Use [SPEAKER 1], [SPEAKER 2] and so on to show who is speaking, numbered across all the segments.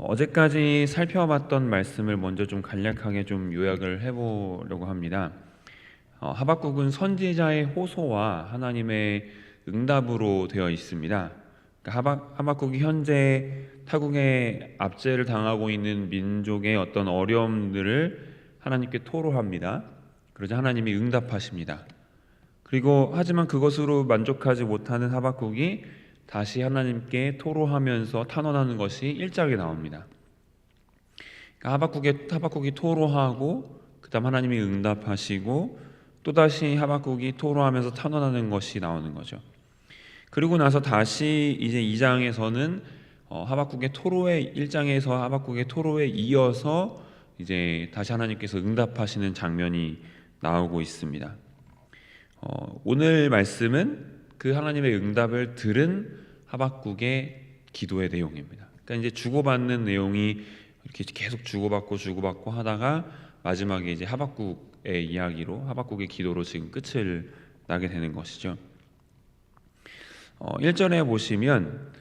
[SPEAKER 1] 어제까지 살펴봤던 말씀을 먼저 좀 간략하게 좀 요약을 해보려고 합니다. 하박국은 선지자의 호소와 하나님의 응답으로 되어 있습니다. 그러니까 하박국이 현재 타국의 압제를 당하고 있는 민족의 어떤 어려움들을 하나님께 토로합니다. 그러자 하나님이 응답하십니다. 그리고 하지만 그것으로 만족하지 못하는 하박국이 다시 하나님께 토로하면서 탄원하는 것이 1장에 나옵니다. 그러니까 하박국이 토로하고 그다음 하나님이 응답하시고 또다시 하박국이 토로하면서 탄원하는 것이 나오는 거죠. 그리고 나서 다시 이제 2장에서는 하박국의 토로에 1장에서 하박국의 토로에 이어서 이제 다시 하나님께서 응답하시는 장면이 나오고 있습니다. 오늘 말씀은 그 하나님의 응답을 들은 하박국의 기도의 내용입니다. 그러니까 이제 주고받는 내용이 이렇게 계속 주고받고 하다가 마지막에 이제 하박국의 이야기로 하박국의 기도로 지금 끝을 나게 되는 것이죠. 1절에 보시면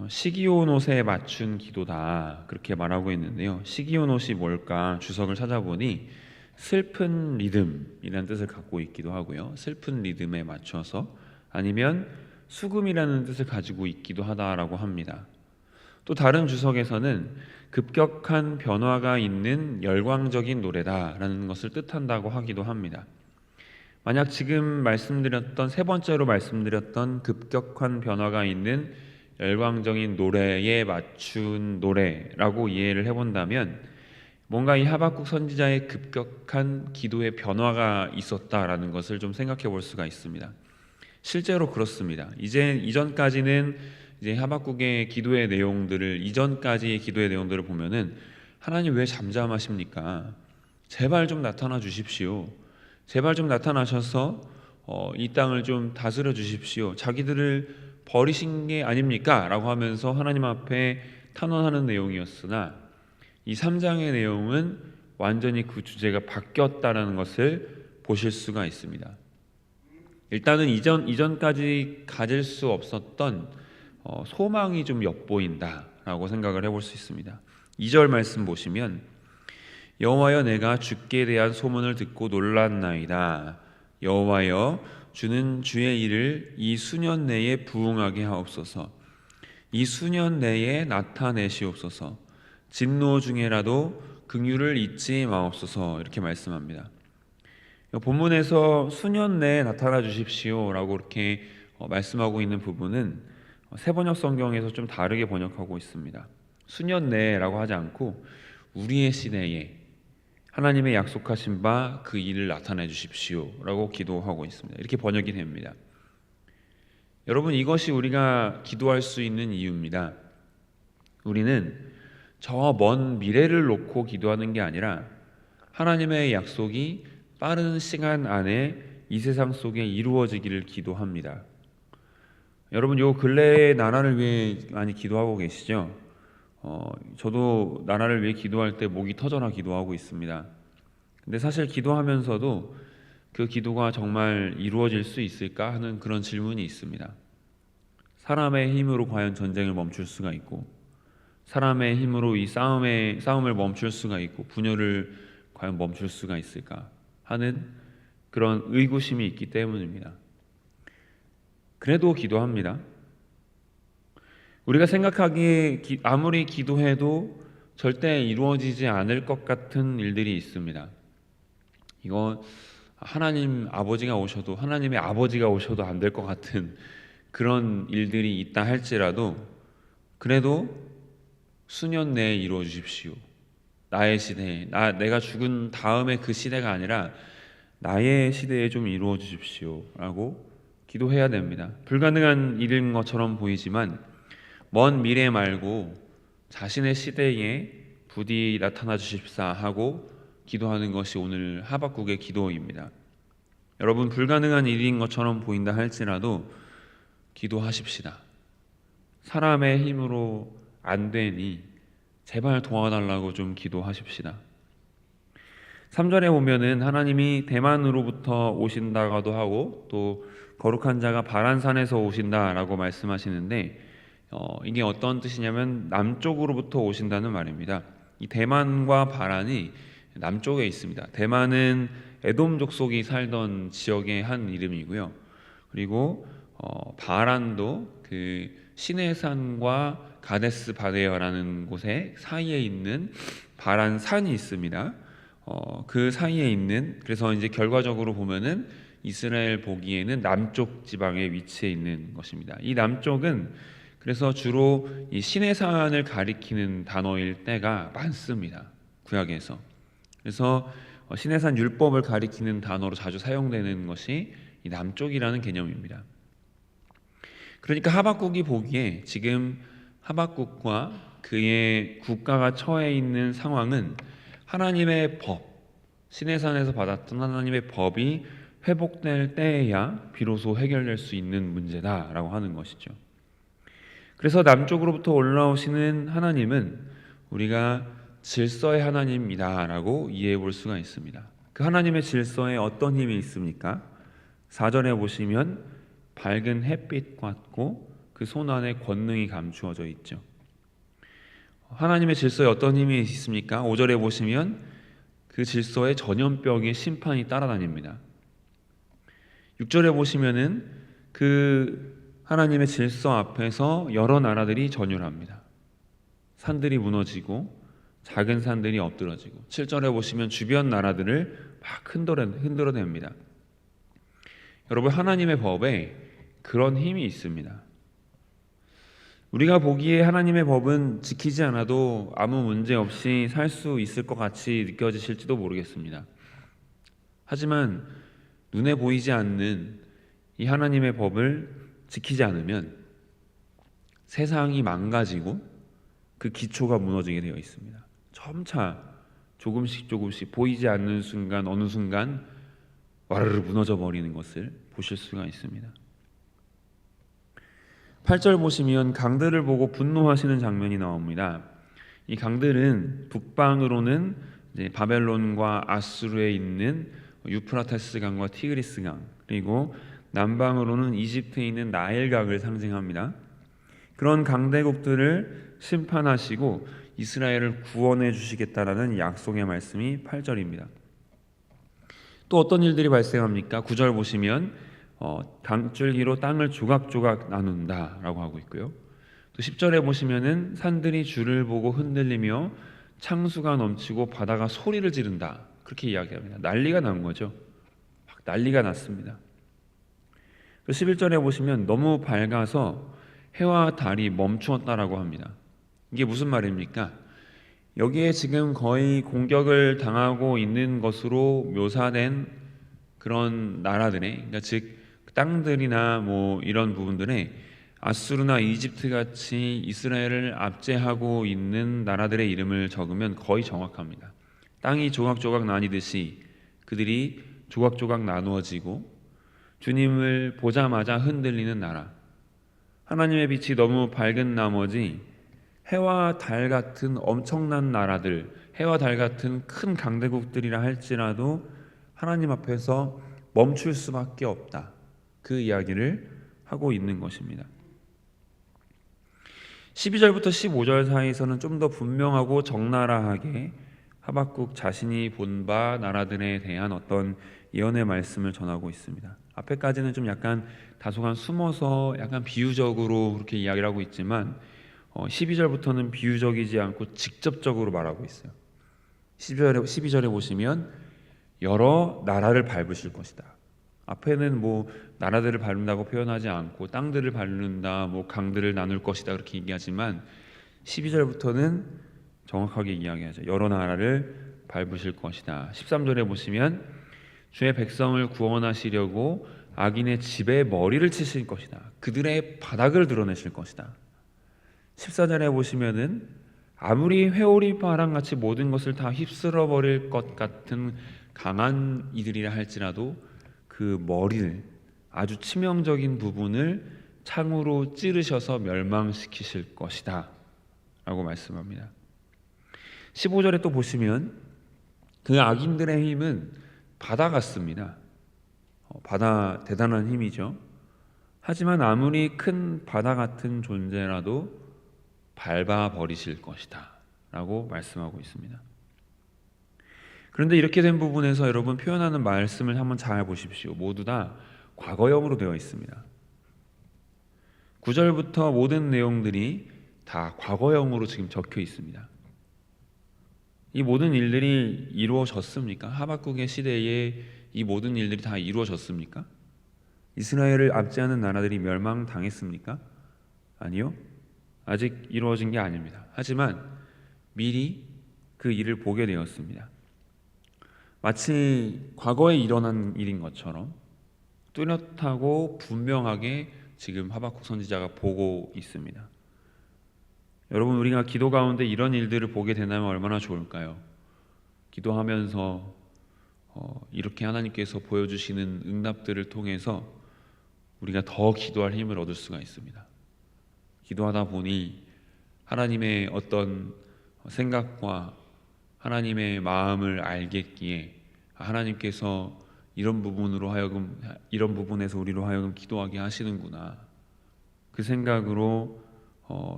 [SPEAKER 1] 시기온옷에 맞춘 기도다 그렇게 말하고 있는데요. 시기온옷이 뭘까 주석을 찾아보니 슬픈 리듬이라는 뜻을 갖고 있기도 하고요. 슬픈 리듬에 맞춰서 아니면 수금이라는 뜻을 가지고 있기도 하다라고 합니다. 또 다른 주석에서는 급격한 변화가 있는 열광적인 노래다라는 것을 뜻한다고 하기도 합니다. 만약 지금 말씀드렸던 세 번째로 말씀드렸던 급격한 변화가 있는 열광적인 노래에 맞춘 노래라고 이해를 해본다면 뭔가 이 하박국 선지자의 급격한 기도의 변화가 있었다라는 것을 좀 생각해 볼 수가 있습니다. 실제로 그렇습니다. 이전까지는 이제 하박국의 기도의 내용들을 이전까지의 기도의 내용들을 보면은 하나님 왜 잠잠하십니까? 제발 좀 나타나 주십시오. 제발 좀 나타나셔서 이 땅을 좀 다스려 주십시오. 자기들을 버리신 게 아닙니까? 라고 하면서 하나님 앞에 탄원하는 내용이었으나 이 3장의 내용은 완전히 그 주제가 바뀌었다는 것을 보실 수가 있습니다. 일단은 이전까지 가질 수 없었던 소망이 좀 엿보인다라고 생각을 해볼 수 있습니다. 2절 말씀 보시면 여호와여 내가 주께 대한 소문을 듣고 놀랐나이다. 여호와여 주는 주의 일을 이 수년 내에 부응하게 하옵소서. 이 수년 내에 나타내시옵소서. 진노 중에라도 긍휼을 잊지 마옵소서. 이렇게 말씀합니다. 본문에서 수년 내에 나타나 주십시오라고 이렇게 말씀하고 있는 부분은 새번역 성경에서 좀 다르게 번역하고 있습니다. 수년 내라고 하지 않고 우리의 시대에 하나님의 약속하신 바 그 일을 나타내 주십시오라고 기도하고 있습니다. 이렇게 번역이 됩니다. 여러분 이것이 우리가 기도할 수 있는 이유입니다. 우리는 저 먼 미래를 놓고 기도하는 게 아니라 하나님의 약속이 빠른 시간 안에 이 세상 속에 이루어지기를 기도합니다. 여러분 요 근래에 나라를 위해 많이 기도하고 계시죠? 저도 나라를 위해 기도할 때 목이 터져나 기도하고 있습니다. 근데 사실 기도하면서도 그 기도가 정말 이루어질 수 있을까 하는 그런 질문이 있습니다. 사람의 힘으로 과연 전쟁을 멈출 수가 있고 사람의 힘으로 이 싸움을 멈출 수가 있고 분열을 과연 멈출 수가 있을까 하는 그런 의구심이 있기 때문입니다. 그래도 기도합니다. 우리가 생각하기에 아무리 기도해도 절대 이루어지지 않을 것 같은 일들이 있습니다. 이거 하나님의 아버지가 오셔도 안 될 것 같은 그런 일들이 있다 할지라도 그래도 수년 내에 이루어 주십시오. 나의 시대에 내가 죽은 다음에 그 시대가 아니라 나의 시대에 좀 이루어 주십시오 라고 기도해야 됩니다. 불가능한 일인 것처럼 보이지만 먼 미래 말고 자신의 시대에 부디 나타나 주십사 하고 기도하는 것이 오늘 하박국의 기도입니다. 여러분 불가능한 일인 것처럼 보인다 할지라도 기도하십시다. 사람의 힘으로 안 되니 제발 도와달라고 좀 기도하십시다. 3절에 보면은 하나님이 대만으로부터 오신다고도 하고 또 거룩한 자가 바란산에서 오신다라고 말씀하시는데 이게 어떤 뜻이냐면 남쪽으로부터 오신다는 말입니다. 이 대만과 바란이 남쪽에 있습니다. 대만은 에돔 족속이 살던 지역의 한 이름이고요. 그리고 바란도 그 시내산과 가데스 바네아라는 곳에 사이에 있는 바란 산이 있습니다. 그 사이에 있는, 그래서 이제 결과적으로 보면은 이스라엘 보기에는 남쪽 지방에 위치해 있는 것입니다. 이 남쪽은 그래서 주로 이 시내산을 가리키는 단어일 때가 많습니다. 구약에서. 그래서 시내산 율법을 가리키는 단어로 자주 사용되는 것이 이 남쪽이라는 개념입니다. 그러니까 하박국이 보기에 지금 하박국과 그의 국가가 처해 있는 상황은 하나님의 법, 시내산에서 받았던 하나님의 법이 회복될 때에야 비로소 해결될 수 있는 문제다라고 하는 것이죠. 그래서 남쪽으로부터 올라오시는 하나님은 우리가 질서의 하나님이다라고 이해해 볼 수가 있습니다. 그 하나님의 질서에 어떤 힘이 있습니까? 4절에 보시면 밝은 햇빛 같고 그 손 안에 권능이 감추어져 있죠. 하나님의 질서에 어떤 힘이 있습니까? 5절에 보시면 그 질서에 전염병의 심판이 따라다닙니다. 6절에 보시면은 그 하나님의 질서 앞에서 여러 나라들이 전율합니다. 산들이 무너지고 작은 산들이 엎드러지고, 7절에 보시면 주변 나라들을 막 흔들어냅니다. 여러분, 하나님의 법에 그런 힘이 있습니다. 우리가 보기에 하나님의 법은 지키지 않아도 아무 문제 없이 살 수 있을 것 같이 느껴지실지도 모르겠습니다. 하지만 눈에 보이지 않는 이 하나님의 법을 지키지 않으면 세상이 망가지고 그 기초가 무너지게 되어 있습니다. 점차 조금씩 보이지 않는 순간, 어느 순간 와르르 무너져 버리는 것을 보실 수가 있습니다. 8절 보시면 강들을 보고 분노하시는 장면이 나옵니다. 이 강들은 북방으로는 이제 바벨론과 아수르에 있는 유프라테스 강과 티그리스 강, 그리고 남방으로는 이집트에 있는 나일강을 상징합니다. 그런 강대국들을 심판하시고 이스라엘을 구원해 주시겠다라는 약속의 말씀이 8절입니다. 또 어떤 일들이 발생합니까? 9절 보시면 강줄기로 땅을 조각조각 나눈다라고 하고 있고요. 또 10절에 보시면은 산들이 주를 보고 흔들리며 창수가 넘치고 바다가 소리를 지른다, 그렇게 이야기합니다. 난리가 난 거죠. 막 난리가 났습니다. 11절에 보시면 너무 밝아서 해와 달이 멈추었다라고 합니다. 이게 무슨 말입니까? 여기에 지금 거의 공격을 당하고 있는 것으로 묘사된 그런 나라들의, 그러니까 즉 땅들이나 뭐 이런 부분들에 아수르나 이집트 같이 이스라엘을 압제하고 있는 나라들의 이름을 적으면 거의 정확합니다. 땅이 조각조각 나뉘듯이 그들이 조각조각 나누어지고 주님을 보자마자 흔들리는 나라, 하나님의 빛이 너무 밝은 나머지 해와 달 같은 엄청난 나라들, 해와 달 같은 큰 강대국들이라 할지라도 하나님 앞에서 멈출 수밖에 없다, 그 이야기를 하고 있는 것입니다. 12절부터 15절 사이에서는 좀 더 분명하고 적나라하게 하박국 자신이 본 바 나라들에 대한 어떤 예언의 말씀을 전하고 있습니다. 앞에까지는 좀 약간 다소간 숨어서 약간 비유적으로 그렇게 이야기를 하고 있지만 12절부터는 비유적이지 않고 직접적으로 말하고 있어요. 12절에 보시면 여러 나라를 밟으실 것이다. 앞에는 뭐 나라들을 밟는다고 표현하지 않고 땅들을 밟는다, 뭐 강들을 나눌 것이다, 그렇게 얘기하지만 12절부터는 정확하게 이야기하죠. 여러 나라를 밟으실 것이다. 13절에 보시면 주의 백성을 구원하시려고 악인의 집에 머리를 치실 것이다. 그들의 바닥을 드러내실 것이다. 14절에 보시면은 아무리 회오리 바람같이 모든 것을 다 휩쓸어 버릴 것 같은 강한 이들이라 할지라도 그 머리를, 아주 치명적인 부분을 창으로 찌르셔서 멸망시키실 것이다 라고 말씀합니다. 15절에 또 보시면 그 악인들의 힘은 바다 같습니다. 바다, 대단한 힘이죠. 하지만 아무리 큰 바다 같은 존재라도 밟아 버리실 것이다 라고 말씀하고 있습니다. 그런데 이렇게 된 부분에서 여러분 표현하는 말씀을 한번 잘 보십시오. 모두 다 과거형으로 되어 있습니다. 9절부터 모든 내용들이 다 과거형으로 지금 적혀 있습니다. 이 모든 일들이 이루어졌습니까? 하박국의 시대에 이 모든 일들이 다 이루어졌습니까? 이스라엘을 압제하는 나라들이 멸망당했습니까? 아니요. 아직 이루어진 게 아닙니다. 하지만 미리 그 일을 보게 되었습니다. 마치 과거에 일어난 일인 것처럼 뚜렷하고 분명하게 지금 하박국 선지자가 보고 있습니다. 여러분, 우리가 기도 가운데 이런 일들을 보게 된다면 얼마나 좋을까요? 기도하면서 이렇게 하나님께서 보여주시는 응답들을 통해서 우리가 더 기도할 힘을 얻을 수가 있습니다. 기도하다 보니 하나님의 어떤 생각과 하나님의 마음을 알겠기에 하나님께서 이런 부분에서 우리로 하여금 기도하게 하시는구나, 그 생각으로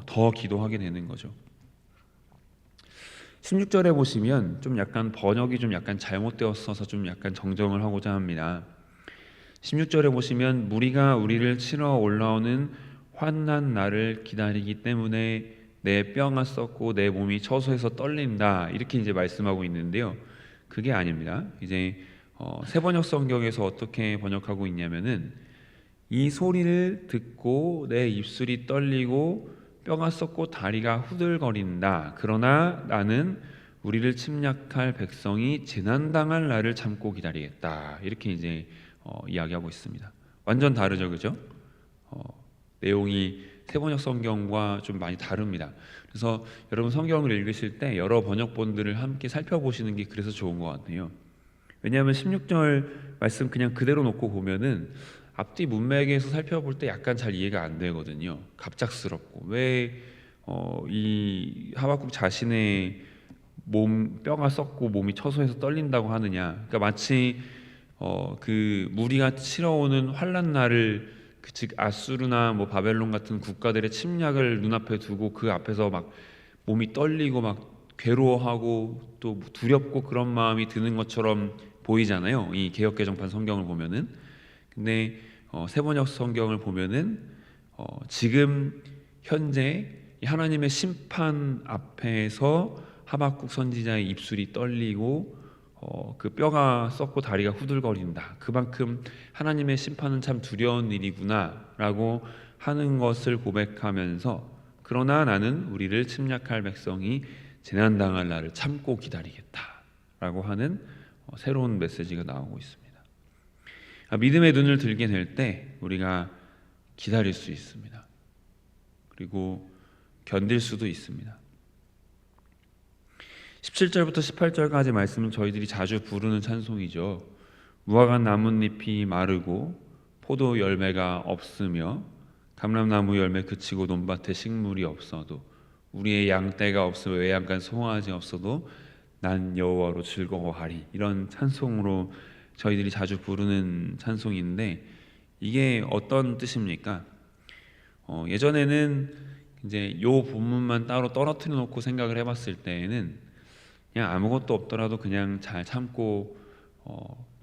[SPEAKER 1] 더 기도하게 되는 거죠. 16절에 보시면 좀 약간 번역이 좀 약간 잘못되었어서 좀 약간 정정을 하고자 합니다. 16절에 보시면 무리가 우리를 치러 올라오는 환난 날을 기다리기 때문에 내 뼈가 썩고 내 몸이 처소에서 떨린다, 이렇게 이제 말씀하고 있는데요. 그게 아닙니다. 이제 세번역 성경에서 어떻게 번역하고 있냐면은 이 소리를 듣고 내 입술이 떨리고 뼈가 썩고 다리가 후들거린다. 그러나 나는 우리를 침략할 백성이 재난당할 날을 참고 기다리겠다. 이렇게 이제 이야기하고 있습니다. 완전 다르죠, 그죠? 내용이 세번역 성경과 좀 많이 다릅니다. 그래서 여러분 성경을 읽으실 때 여러 번역본들을 함께 살펴보시는 게 그래서 좋은 것 같아요. 왜냐하면 16절 말씀 그냥 그대로 놓고 보면은 앞뒤 문맥에서 살펴볼 때 약간 잘 이해가 안 되거든요. 갑작스럽고 왜 이 하박국 자신의 뼈가 썩고 몸이 처소에서 떨린다고 하느냐. 그러니까 마치 그 무리가 치러오는 환난 날을 즉 아수르나 뭐 바벨론 같은 국가들의 침략을 눈앞에 두고 그 앞에서 막 몸이 떨리고 막 괴로워하고 또 두렵고 그런 마음이 드는 것처럼 보이잖아요. 이 개역개정판 성경을 보면은. 근데 세번역 성경을 보면은 지금 현재 하나님의 심판 앞에서 하박국 선지자의 입술이 떨리고 그 뼈가 썩고 다리가 후들거린다. 그만큼 하나님의 심판은 참 두려운 일이구나라고 하는 것을 고백하면서 그러나 나는 우리를 침략할 백성이 재난당할 날을 참고 기다리겠다라고 하는 새로운 메시지가 나오고 있습니다. 믿음의 눈을 들게 될 때 우리가 기다릴 수 있습니다. 그리고 견딜 수도 있습니다. 17절부터 18절까지 말씀은 저희들이 자주 부르는 찬송이죠. 무화과 나뭇잎이 마르고 포도 열매가 없으며 감람나무 열매 그치고 논밭에 식물이 없어도 우리의 양떼가 없으며 외양간 송아지 없어도 난 여호와로 즐거워하리. 이런 찬송으로 저희들이 자주 부르는 찬송인데 이게 어떤 뜻입니까? 예전에는 이제 요 본문만 따로 떨어뜨려 놓고 생각을 해봤을 때에는 그냥 아무것도 없더라도 그냥 잘 참고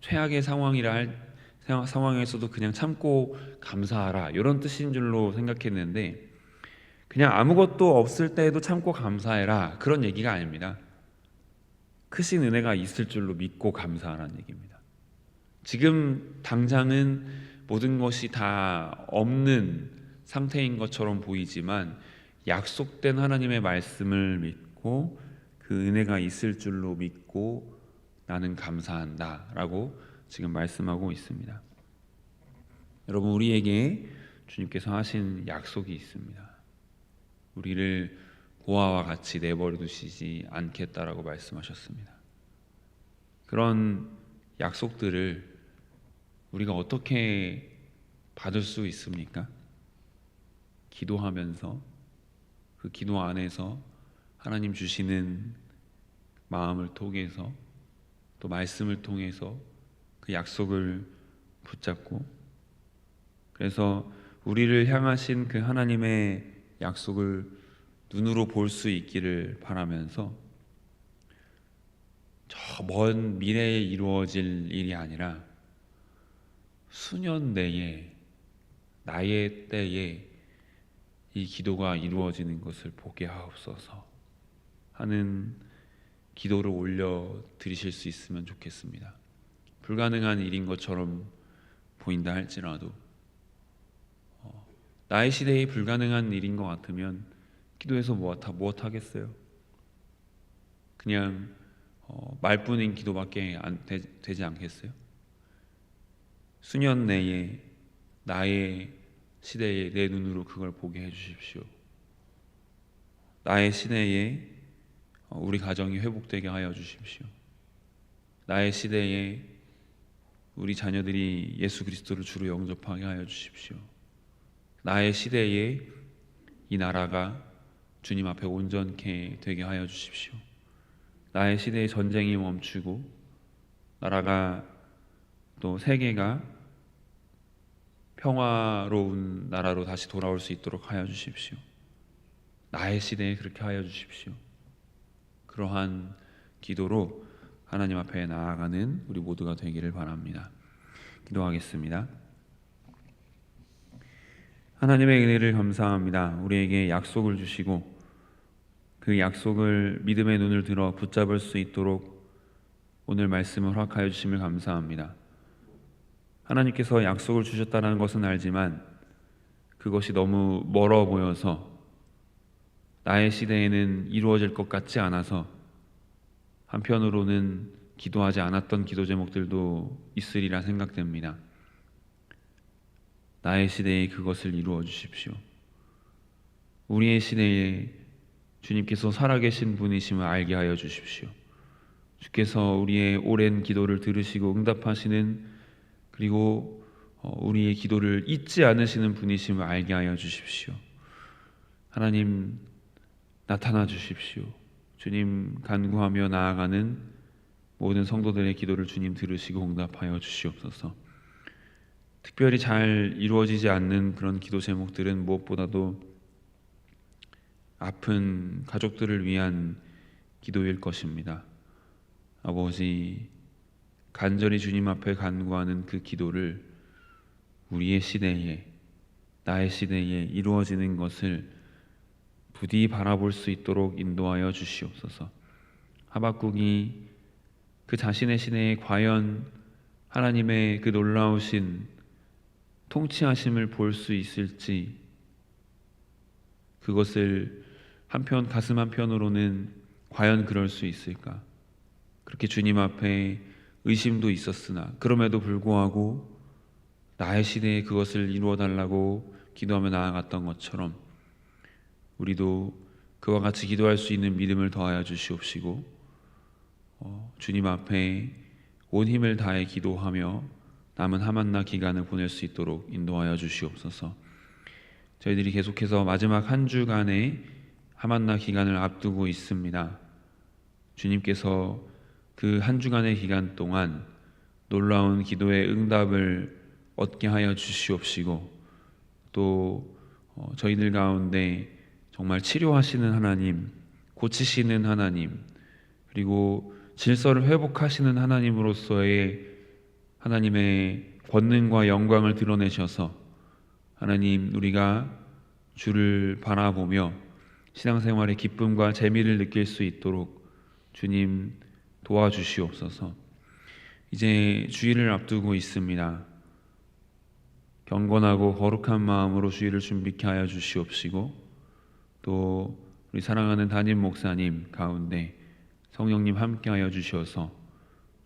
[SPEAKER 1] 최악의 상황에서도 그냥 참고 감사하라, 이런 뜻인 줄로 생각했는데 그냥 아무것도 없을 때에도 참고 감사해라, 그런 얘기가 아닙니다. 크신 은혜가 있을 줄로 믿고 감사하라는 얘기입니다. 지금 당장은 모든 것이 다 없는 상태인 것처럼 보이지만 약속된 하나님의 말씀을 믿고 그 은혜가 있을 줄로 믿고 나는 감사한다 라고 지금 말씀하고 있습니다. 여러분, 우리에게 주님께서 하신 약속이 있습니다. 우리를 고아와 같이 내버려 두시지 않겠다라고 말씀하셨습니다. 그런 약속들을 우리가 어떻게 받을 수 있습니까? 기도하면서, 그 기도 안에서 하나님 주시는 마음을 통해서 또 말씀을 통해서 그 약속을 붙잡고, 그래서 우리를 향하신 그 하나님의 약속을 눈으로 볼 수 있기를 바라면서 저 먼 미래에 이루어질 일이 아니라 수년 내에 나의 때에 이 기도가 이루어지는 것을 보게 하옵소서 하는 기도를 올려 드리실 수 있으면 좋겠습니다. 불가능한 일인 것처럼 보인다 할지라도 나의 시대에 불가능한 일인 것 같으면 기도해서 무엇 하겠어요? 그냥 말뿐인 기도밖에 되지 않겠어요? 수년 내에 나의 시대에 내 눈으로 그걸 보게 해주십시오. 나의 시대에 우리 가정이 회복되게 하여 주십시오. 나의 시대에 우리 자녀들이 예수 그리스도를 주로 영접하게 하여 주십시오. 나의 시대에 이 나라가 주님 앞에 온전케 되게 하여 주십시오. 나의 시대에 전쟁이 멈추고 나라가 또 세계가 평화로운 나라로 다시 돌아올 수 있도록 하여 주십시오. 나의 시대에 그렇게 하여 주십시오. 그러한 기도로 하나님 앞에 나아가는 우리 모두가 되기를 바랍니다. 기도하겠습니다. 하나님의 은혜를 감사합니다. 우리에게 약속을 주시고 그 약속을 믿음의 눈을 들어 붙잡을 수 있도록 오늘 말씀을 허락하여 주심을 감사합니다. 하나님께서 약속을 주셨다는 것은 알지만 그것이 너무 멀어 보여서 나의 시대에는 이루어질 것 같지 않아서 한편으로는 기도하지 않았던 기도 제목들도 있으리라 생각됩니다. 나의 시대에 그것을 이루어 주십시오. 우리의 시대에 주님께서 살아계신 분이심을 알게 하여 주십시오. 주께서 우리의 오랜 기도를 들으시고 응답하시는, 그리고 우리의 기도를 잊지 않으시는 분이심을 알게 하여 주십시오. 하나님 나타나 주십시오. 주님 간구하며 나아가는 모든 성도들의 기도를 주님 들으시고 응답하여 주시옵소서. 특별히 잘 이루어지지 않는 그런 기도 제목들은 무엇보다도 아픈 가족들을 위한 기도일 것입니다. 아버지, 간절히 주님 앞에 간구하는 그 기도를 우리의 시대에, 나의 시대에 이루어지는 것을 부디 바라볼 수 있도록 인도하여 주시옵소서. 하박국이 그 자신의 시대에 과연 하나님의 그 놀라우신 통치하심을 볼 수 있을지, 그것을 가슴 한편으로는 과연 그럴 수 있을까? 그렇게 주님 앞에 의심도 있었으나 그럼에도 불구하고 나의 시대에 그것을 이루어 달라고 기도하며 나아갔던 것처럼 우리도 그와 같이 기도할 수 있는 믿음을 더하여 주시옵시고 주님 앞에 온 힘을 다해 기도하며 남은 하만나 기간을 보낼 수 있도록 인도하여 주시옵소서. 저희들이 계속해서 마지막 한 주간의 하만나 기간을 앞두고 있습니다. 주님께서 그 한 주간의 기간 동안 놀라운 기도의 응답을 얻게 하여 주시옵시고 또 저희들 가운데 정말 치료하시는 하나님, 고치시는 하나님, 그리고 질서를 회복하시는 하나님으로서의 하나님의 권능과 영광을 드러내셔서 하나님, 우리가 주를 바라보며 신앙생활의 기쁨과 재미를 느낄 수 있도록 주님 도와주시옵소서. 이제 주일을 앞두고 있습니다. 경건하고 거룩한 마음으로 주일을 준비케 하여 주시옵시고 또 우리 사랑하는 담임 목사님 가운데 성령님 함께 하여 주셔서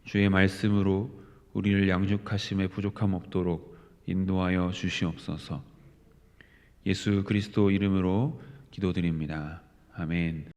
[SPEAKER 1] 주의 말씀으로 우리를 양육하심에 부족함 없도록 인도하여 주시옵소서. 예수 그리스도 이름으로 기도드립니다. 아멘.